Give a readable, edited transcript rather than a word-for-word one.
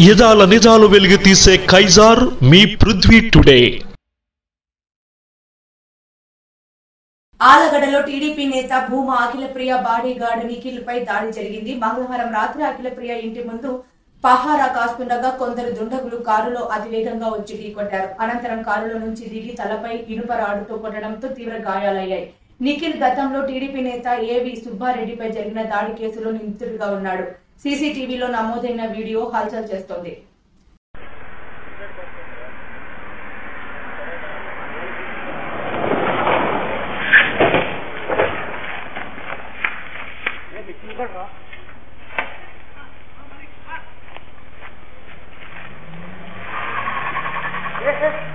యదాల నిజాలు వెలుగు తీసే కైజార్ మీ పృథ్వీ టుడే. ఆలగడలో టీడీపీ నేత భూమా అఖిలప్రియ బాడీగార్డ్ నిఖిల్ పై దాడి జరిగింది. మంగళవారం రాత్రి అఖిలప్రియ ఇంటి ముందు పహారా కాస్తుండగా కొందరు దుండగులు కారులో అతివేగంగా వచ్చి ఢీకొట్టారు. అనంతరం కారులో నుంచి దిగి తలపై ఇనుప రాడుతో కొట్టడంతో తీవ్ర గాయాలయ్యాయి. నిఖిల్ గతంలో టీడీపీ నేత ఏవి సుబ్బారెడ్డిపై జరిగిన దాడి కేసులో నిందితుడిగా ఉన్నాడు. సీసీటీవీలో నమోదైన వీడియో హల్చల్ చేస్తోంది. Yes, yes.